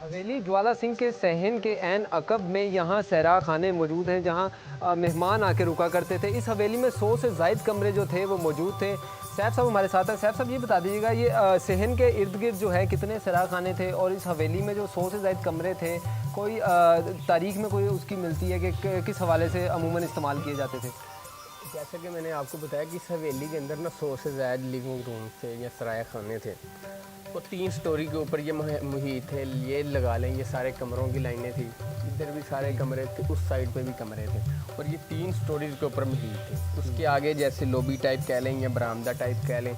हवेली ज्वाला सिंह के सहन के ऐन अकब में यहाँ सैरा खाने मौजूद हैं जहाँ मेहमान आके रुका करते थे। इस हवेली में 100 से ज़ायद कमरे जो थे वो मौजूद थे। सैफ साहब हमारे साथ हैं। सैफ साहब ये बता दीजिएगा ये सहन के इर्द गिर्द जो है कितने सैरा खाने थे और इस हवेली में जो 100 से ज़ायद कमरे थे कोई तारीख में कोई उसकी मिलती है कि किस हवाले से अमूमन इस्तेमाल किए जाते थे? जैसा कि मैंने आपको बताया कि इस हवेली के अंदर ना 100 से ज़्यादा लिविंग रूम थे या सराय खाने थे। वो 3 स्टोरी के ऊपर ये मुहित थे, ये लगा लें, ये सारे कमरों की लाइनें थी, इधर भी सारे कमरे थे, उस साइड पे भी कमरे थे और ये 3 स्टोरीज के ऊपर मुहित थे। उसके आगे जैसे लॉबी टाइप कह लें या बरामदा टाइप कह लें,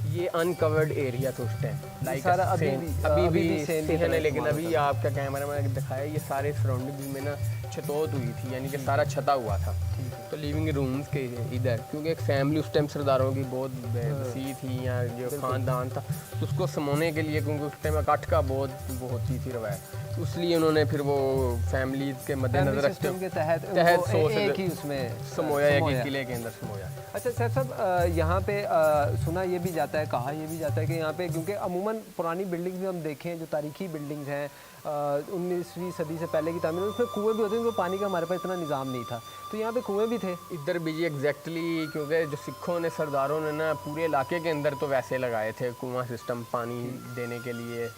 ये अनकवर्ड एरिया था उस टाइम। लाइक सारा अभी भी सेम सेहन है, लेकिन अभी आपका कैमरा में दिखाया ये सारे सराउंडिंग में ना छतौत हुई थी, यानी कि सारा छता हुआ था। तो लिविंग रूम्स के इधर क्योंकि एक फैमिली उस टाइम सरदारों की बहुत वसी थी या जो ख़ानदान था, तो उसको समाने के लिए, क्योंकि उस टाइम काठ का बहुत होती थी रवायत, इसलिए उन्होंने फिर वो फैमिली के मद्देनजर रखते के तहत एक ही उसमें समोया एक किले के अंदर समोया। अच्छा सैफ साहब, यहाँ पे सुना ये भी जाता है, कहा ये भी जाता है कि यहाँ पे क्योंकि अमूमन पुरानी बिल्डिंग्स भी हम देखें जो तारीखी बिल्डिंग्स हैं 19वीं सदी से पहले की तामीर, उसमें कुएँ भी होते हैं, क्योंकि पानी का हमारे पास इतना निज़ाम नहीं था, तो यहाँ पे कुएँ भी थे इधर भी जी एग्जैक्टली, क्योंकि जो सिखों ने सरदारों ने ना पूरे इलाके के अंदर तो वैसे लगाए थे कुआं सिस्टम पानी देने के लिए।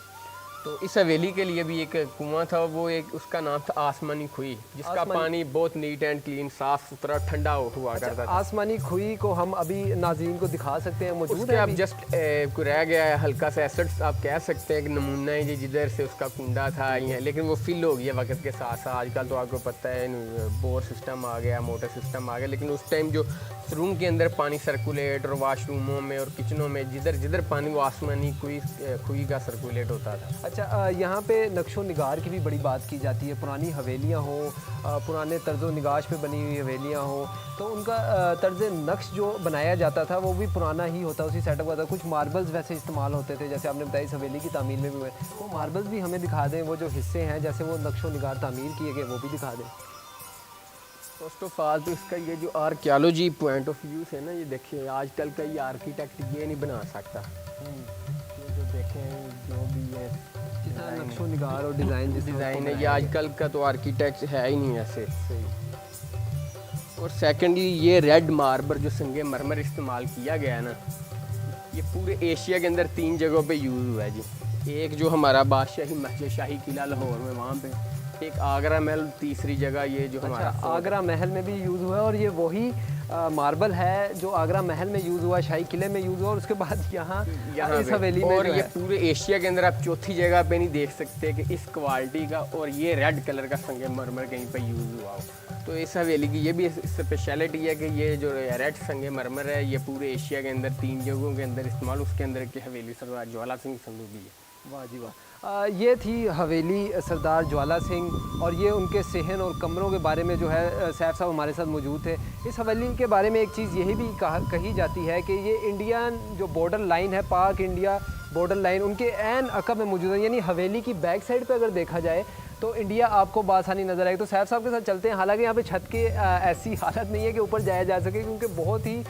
तो इस हवेली के लिए भी एक कुआं था, वो एक उसका नाम था आसमानी खुई, जिसका पानी बहुत नीट एंड क्लीन साफ सुथरा ठंडा हुआ करता था। आसमानी खुई को हम अभी नाज़रीन को दिखा सकते हैं, मौजूद है आप जस्ट रह गया है हल्का सा एसेट्स आप कह सकते हैं कि नमूना है जिधर से उसका कुंडा था ये, लेकिन वो फिल हो गया वक्त के साथ साथ। आजकल तो आपको पता है बोर सिस्टम आ गया, मोटर सिस्टम आ गया, लेकिन उस टाइम जो रूम के अंदर पानी सर्कुलेट और वाशरूमों में और किचनों में जिधर जिधर पानी वो आसमानी खुई का सर्कुलेट होता था। अच्छा, यहाँ पे नक्शो निगार की भी बड़ी बात की जाती है। पुरानी हवेलियाँ हों, पुराने तर्ज़ो निगाश पे बनी हुई हवेलियाँ हों, तो उनका तर्ज़ नक्श जो बनाया जाता था वो भी पुराना ही होता, उसी सेटअप का था। कुछ मार्बल्स वैसे इस्तेमाल होते थे, जैसे आपने बताया इस हवेली की तामीर में भी हुए, वो मार्बल्स भी हमें दिखा दें, वो जो हिस्से हैं जैसे वो नक्शो निगार तामीर किए गए वो भी दिखा दें। फर्स्ट ऑफ ऑल तो इसका ये जो आर्कियोलॉजी पॉइंट ऑफ व्यू है ना, ये देखिए आजकल का ये आर्किटेक्ट ये नहीं बना सकता। ये जो देखें जो भी है नक्शो निगार और डिज़ाइन है, ये आजकल का तो आर्किटेक्ट है ही नहीं ऐसे। और सेकेंडली ये रेड मार्बर जो संगे मरमर इस्तेमाल किया गया है ना, ये पूरे एशिया के अंदर 3 जगहों पे यूज़ हुआ है जी। एक जो हमारा बादशाही मस्जिद शाही किला लाहौर में वहाँ पे, एक आगरा महल, तीसरी जगह ये जो हमारा आगरा महल में भी यूज़ हुआ है, और ये वही मार्बल है जो आगरा महल में यूज़ हुआ, शाही किले में यूज़ हुआ, और उसके बाद यहाँ इस हवेली में। और ये पूरे एशिया के अंदर आप चौथी जगह पे नहीं देख सकते कि इस क्वालिटी का और ये रेड कलर का संगमरमर कहीं पे यूज़ हुआ हो। तो इस हवेली की ये भी स्पेशलिटी है कि ये जो रेड संगमरमर है ये पूरे एशिया के अंदर 3 जगहों के अंदर इस्तेमाल, उसके अंदर की हवेली सरदार ज्वाला सिंह संधू की है। वाह जी वाह। ये थी हवेली सरदार ज्वाला सिंह, और ये उनके सहन और कमरों के बारे में जो है सैफ साहब हमारे साथ मौजूद थे। इस हवेली के बारे में एक चीज़ यही भी कही जाती है कि ये इंडियन जो बॉर्डर लाइन है, पाक इंडिया बॉर्डर लाइन, उनके ऐन अकब में मौजूद है, यानी हवेली की बैक साइड पे अगर देखा जाए तो इंडिया आपको बासानी नज़र आएगी। तो सैफ साहब के साथ चलते हैं। हालांकि यहाँ पे छत के ऐसी हालत नहीं है कि ऊपर जाया जा सके, क्योंकि बहुत ही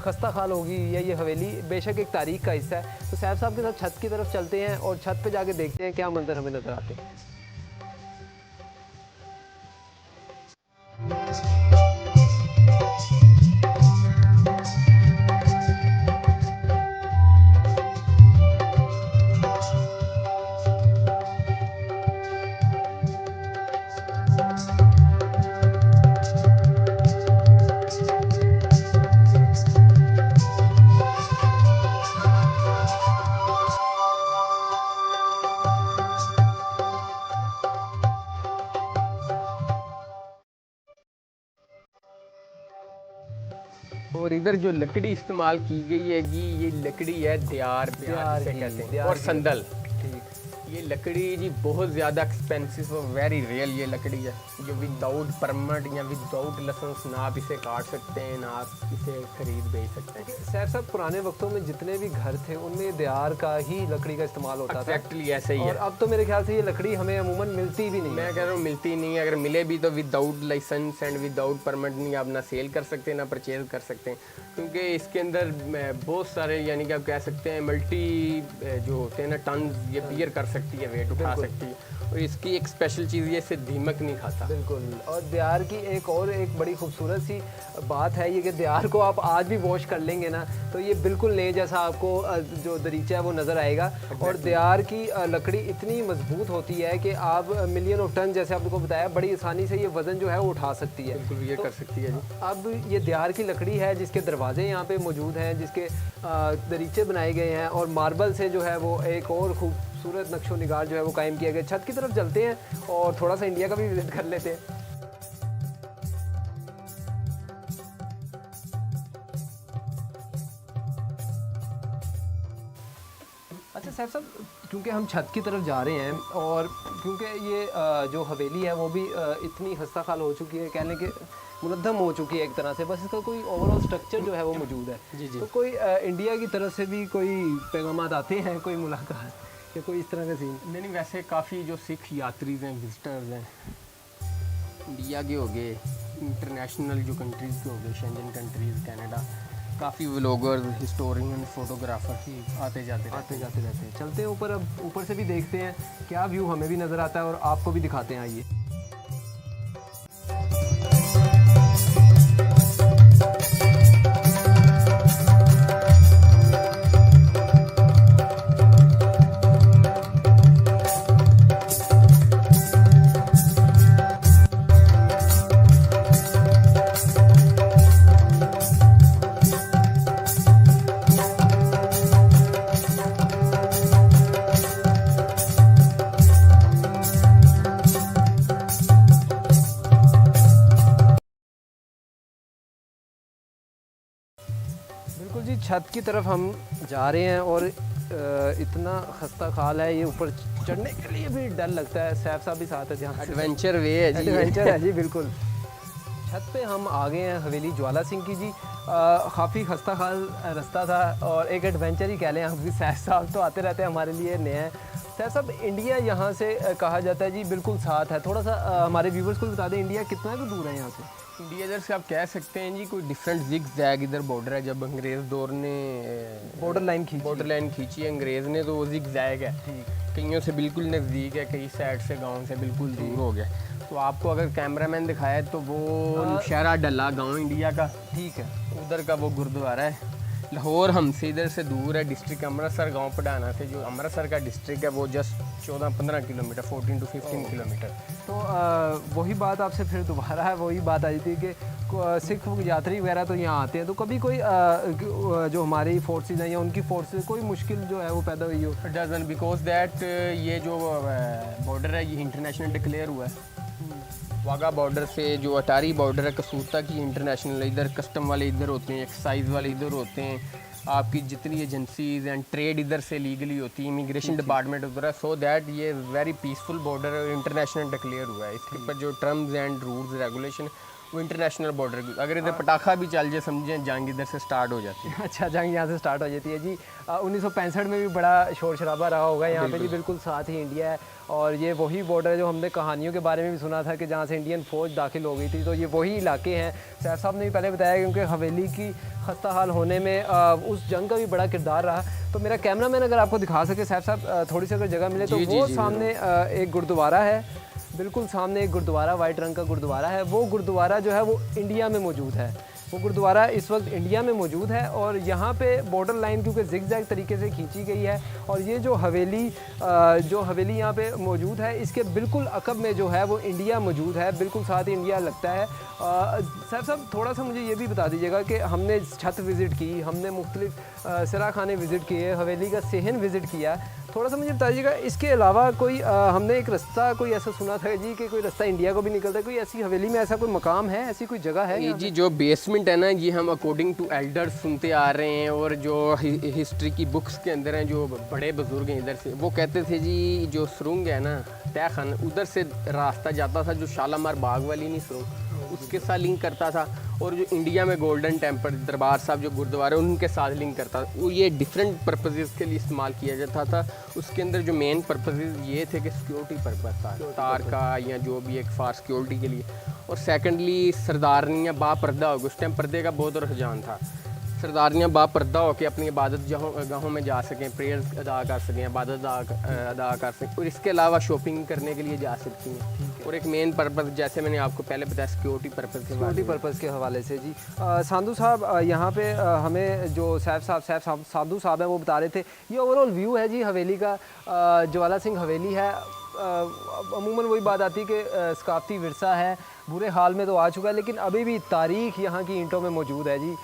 खस्ता खाल होगी ये हवेली, बेशक एक तारीख का हिस्सा है। तो सैफ साहब के साथ छत की तरफ चलते हैं और छत पे जाके देखते हैं क्या मंजर हमें नज़र आते हैं। और इधर जो लकड़ी इस्तेमाल की गई है ये लकड़ी है दियार से कहते हैं, और संदल। ये लकड़ी जी बहुत ज़्यादा एक्सपेंसिव और वेरी रियल ये लकड़ी है, जो विदाउट परमिट या विदाउट लाइसेंस ना आप इसे काट सकते हैं, ना आप इसे खरीद बेच सकते हैं। सैफ साहब, पुराने वक्तों में जितने भी घर थे उनमें दियार का ही लकड़ी का इस्तेमाल होता था। एक्जैक्टली ऐसे ही है। और अब तो मेरे ख्याल से ये लकड़ी हमें अमूमन मिलती भी नहीं। मैं कह रहा हूँ मिलती नहीं है, अगर मिले भी तो without license and without permit नहीं आप ना सेल कर सकते ना परचेज कर सकते हैं, क्योंकि इसके अंदर बहुत सारे यानी कि आप कह सकते हैं मल्टी जो होते हैं ना टन ये बियर कर सकती है, वेट उठा सकती है। और इसकी एक स्पेशल चीज़ ये इससे दीमक नहीं खाता। बिल्कुल। और दियार की एक बड़ी खूबसूरत सी बात है ये कि दियार को आप आज भी वॉश कर लेंगे ना तो ये बिल्कुल नए जैसा आपको जो दरीचा है वो नज़र आएगा। और दियार की लकड़ी इतनी मजबूत होती है कि आप मिलियन ऑफ टन, जैसे आपको बताया, बड़ी आसानी से ये वज़न जो है वो उठा सकती है। बिल्कुल ये कर सकती है जी। अब ये दियार की लकड़ी है जिसके दरवाजे यहाँ पे मौजूद हैं, जिसके दरीचे बनाए गए हैं और मार्बल से जो है वो एक और खूबसूरत नक्शो निगार जो है वो कायम किया गया। छत की तरफ चलते हैं और थोड़ा सा इंडिया का भी विजिट कर लेते हैं। अच्छा सैफ साहब, क्योंकि हम छत की तरफ जा रहे हैं और क्योंकि ये जो हवेली है वो भी इतनी खस्ता खाल हो चुकी है, कहने के मुनद्दम हो चुकी है एक तरह से, बस इसका कोई ओवरऑल स्ट्रक्चर जो है वो मौजूद है। जी जी। तो कोई इंडिया की तरफ से भी कोई पैगाम आते हैं, कोई मुलाकात या कोई इस तरह का सीन? नहीं, वैसे काफ़ी जो सिख यात्रीज हैं, विजिटर्स हैं, इंडिया के हो गए, इंटरनेशनल जो कंट्रीज़ के हो गए, शेंजन कंट्रीज़, कनाडा, काफ़ी व्लॉगर, हिस्टोरियन, फोटोग्राफर आते जाते रहते हैं। चलते हैं ऊपर, अब ऊपर से भी देखते हैं क्या व्यू हमें भी नज़र आता है और आपको भी दिखाते हैं। आइए। बिल्कुल जी, छत की तरफ हम जा रहे हैं और इतना खस्ता खाल है, ये ऊपर चढ़ने के लिए भी डर लगता है। सैफ साहब भी साथ है, जहाँ एडवेंचर वे है जी। एडवेंचर है जी, बिल्कुल। छत पे हम आ गए हैं हवेली ज्वाला सिंह की जी। काफ़ी खस्ता खाल रास्ता था और एक एडवेंचर ही कह लें हम। सैफ साहब तो आते रहते हैं, हमारे लिए नया है। सैफ साहब, इंडिया यहाँ से कहा जाता है जी बिल्कुल साथ है, थोड़ा सा हमारे व्यूवर्स को बता दें इंडिया कितना भी दूर है यहाँ से? इंडिया इधर से आप कह सकते हैं जी कोई डिफरेंट जिग जैग इधर बॉर्डर है। जब अंग्रेज़ दौर ने बॉर्डर लाइन खींची है अंग्रेज़ ने, तो वो जिग जैग है। कईयों से बिल्कुल नज़दीक है, कई साइड से गांव से बिल्कुल दूर हो गया। तो आपको अगर कैमरामैन दिखाया तो वो शहरा डला गांव इंडिया का, ठीक है, उधर का वो गुरुद्वारा है। लाहौर हमसे इधर से दूर है, डिस्ट्रिक्ट अमृतसर, गांव पढ़ाना से जो अमृतसर का डिस्ट्रिक्ट है वो जस्ट 14-15 किलोमीटर, 14 to 15 किलोमीटर। तो वही बात आपसे फिर दोबारा है, वही बात आई थी कि सिख यात्री वगैरह तो यहाँ आते हैं, तो कभी कोई जो हमारी फोर्सेज हैं या उनकी फोर्सेज कोई मुश्किल जो है वो पैदा हुई हो? डजन, बिकॉज दैट ये जो बॉर्डर है ये इंटरनेशनल डिक्लेयर हुआ है। वाघा बॉर्डर से जो अटारी बॉर्डर है कसूता की, इंटरनेशनल, इधर कस्टम वाले इधर होते हैं, एक्साइज वाले इधर होते हैं, आपकी जितनी एजेंसीज एंड ट्रेड इधर से लीगली होती है, इमिग्रेशन डिपार्टमेंट उधर है। सो दैट ये वेरी पीसफुल बॉर्डर है, इंटरनेशनल डिक्लेयर हुआ है। इसके ऊपर जो टर्म्स एंड रूल्स रेगुलेशन वो इंटरनेशनल बॉर्डर, अगर इधर पटाखा भी चल जाए समझें जंग इधर से स्टार्ट हो जाती है। अच्छा, जंग यहाँ से स्टार्ट हो जाती है जी। 1965 में भी बड़ा शोर शराबा रहा होगा यहाँ पे जी, बिल्कुल साथ ही इंडिया है। और ये वही बॉर्डर है जो हमने कहानियों के बारे में भी सुना था कि जहाँ से इंडियन फ़ौज दाखिल हो गई थी, तो ये वही इलाके हैं। सैफ साहब ने भी पहले बताया क्योंकि हवेली की खस्ता हाल होने में उस जंग का भी बड़ा किरदार रहा। तो मेरा कैमरामैन अगर आपको दिखा सके सैफ साहब, थोड़ी सी अगर जगह मिले तो वो सामने एक गुरुद्वारा है, बिल्कुल सामने एक गुरुद्वारा, वाइट रंग का गुरुद्वारा है। वो गुरुद्वारा जो है वो इंडिया में मौजूद है, वो गुरुद्वारा इस वक्त इंडिया में मौजूद है। और यहाँ पे बॉर्डर लाइन क्योंकि जिग-जैग तरीके से खींची गई है और ये जो हवेली यहाँ पे मौजूद है इसके बिल्कुल अकब में जो है वो इंडिया मौजूद है, बिल्कुल साथ इंडिया लगता है। सर साहब, थोड़ा सा मुझे ये भी बता दीजिएगा कि हमने छत विज़िट की, हमने मुख्तलिफ सरा खाने विज़िट किए, हवेली का सहन विज़िट किया, थोड़ा सा मुझे बताइएगा इसके अलावा कोई हमने एक रास्ता कोई ऐसा सुना था जी कि कोई रास्ता इंडिया को भी निकलता है, कोई ऐसी हवेली में ऐसा कोई मकाम है, ऐसी कोई जगह है? ये जी जो बेसमेंट है ना, ये हम अकॉर्डिंग टू एल्डर्स सुनते आ रहे हैं और जो हिस्ट्री की बुक्स के अंदर हैं, जो बड़े बुजुर्ग हैं इधर से, वो कहते थे जी जो सुरंग है ना तय खान, उधर से रास्ता जाता था जो शालामार बाग वाली नहीं सुरंग, उसके साथ लिंक करता था। और जो इंडिया में गोल्डन टेम्पल दरबार साहब जो गुरुद्वारा उनके साथ लिंक करता था। वो ये डिफरेंट पर्पसेस के लिए इस्तेमाल किया जाता था। उसके अंदर जो मेन पर्पसेस ये थे कि सिक्योरिटी पर्पस था, तार का या जो भी एक फार सिक्योरिटी के लिए। और सेकेंडली सरदारनियाँ बापर्दा हो गए, उस टाइम पर्दे का बहुत रुझान था। सरदारियाँ बापर्दा होकर अपनी इबादत गाहों में जा सकें, प्रेयर अदा कर सकें, इबादत अदा कर सकें, और इसके अलावा शॉपिंग करने के लिए जा सकती हैं। और एक मेन पर्पज़, जैसे मैंने आपको पहले बताया, सिक्योरिटी पर्पज़ के हवाले से जी। सांधू साहब, यहाँ पे हमें जो सैफ सांधू साहब हैं वो बता रहे थे, ये ओवरऑल व्यू है जी हवेली का। ज्वाला सिंह हवेली है। अमूमन वही बात आती है कि सकाफती विरसा है, बुरे हाल में तो आ चुका है, लेकिन अभी भी तारीख़ यहाँ की ईंटों में मौजूद है जी।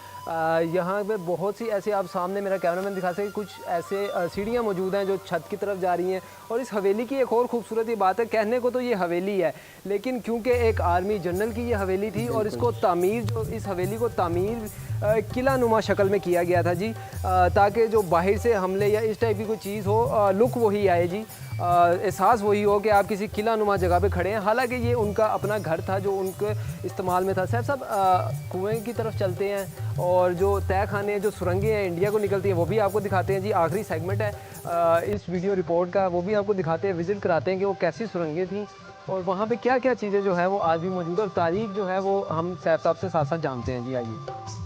यहाँ पे बहुत सी ऐसे, आप सामने मेरा कैमरामैन दिखा सके, कुछ ऐसे सीढ़ियाँ मौजूद हैं जो छत की तरफ जा रही हैं। और इस हवेली की एक और ख़ूबसूरत ये बात है, कहने को तो ये हवेली है, लेकिन क्योंकि एक आर्मी जनरल की ये हवेली थी और इसको तामीर, जो इस हवेली को तामीर किला नुमा शक्ल में किया गया था जी, ताकि जो बाहर से हमले या इस टाइप की कोई चीज़ हो, लुक वही आए जी, एहसास वही हो कि आप किसी किला नुमा जगह पे खड़े हैं। हालांकि ये उनका अपना घर था जो उनके इस्तेमाल में था। सैफ साहब, कुएं की तरफ चलते हैं और जो तय खाने, जो सुरंगें हैं इंडिया को निकलती हैं, वो भी आपको दिखाते हैं जी। आखिरी सेगमेंट है इस वीडियो रिपोर्ट का, वो भी आपको दिखाते हैं, विज़िट कराते हैं कि वो कैसी सुरंगें थी और वहाँ पे क्या क्या चीज़ें जो है वो आज भी मौजूद है, और तारीख जो है वो हम सैफ साहब से साथ साथ जानते हैं जी। आइए।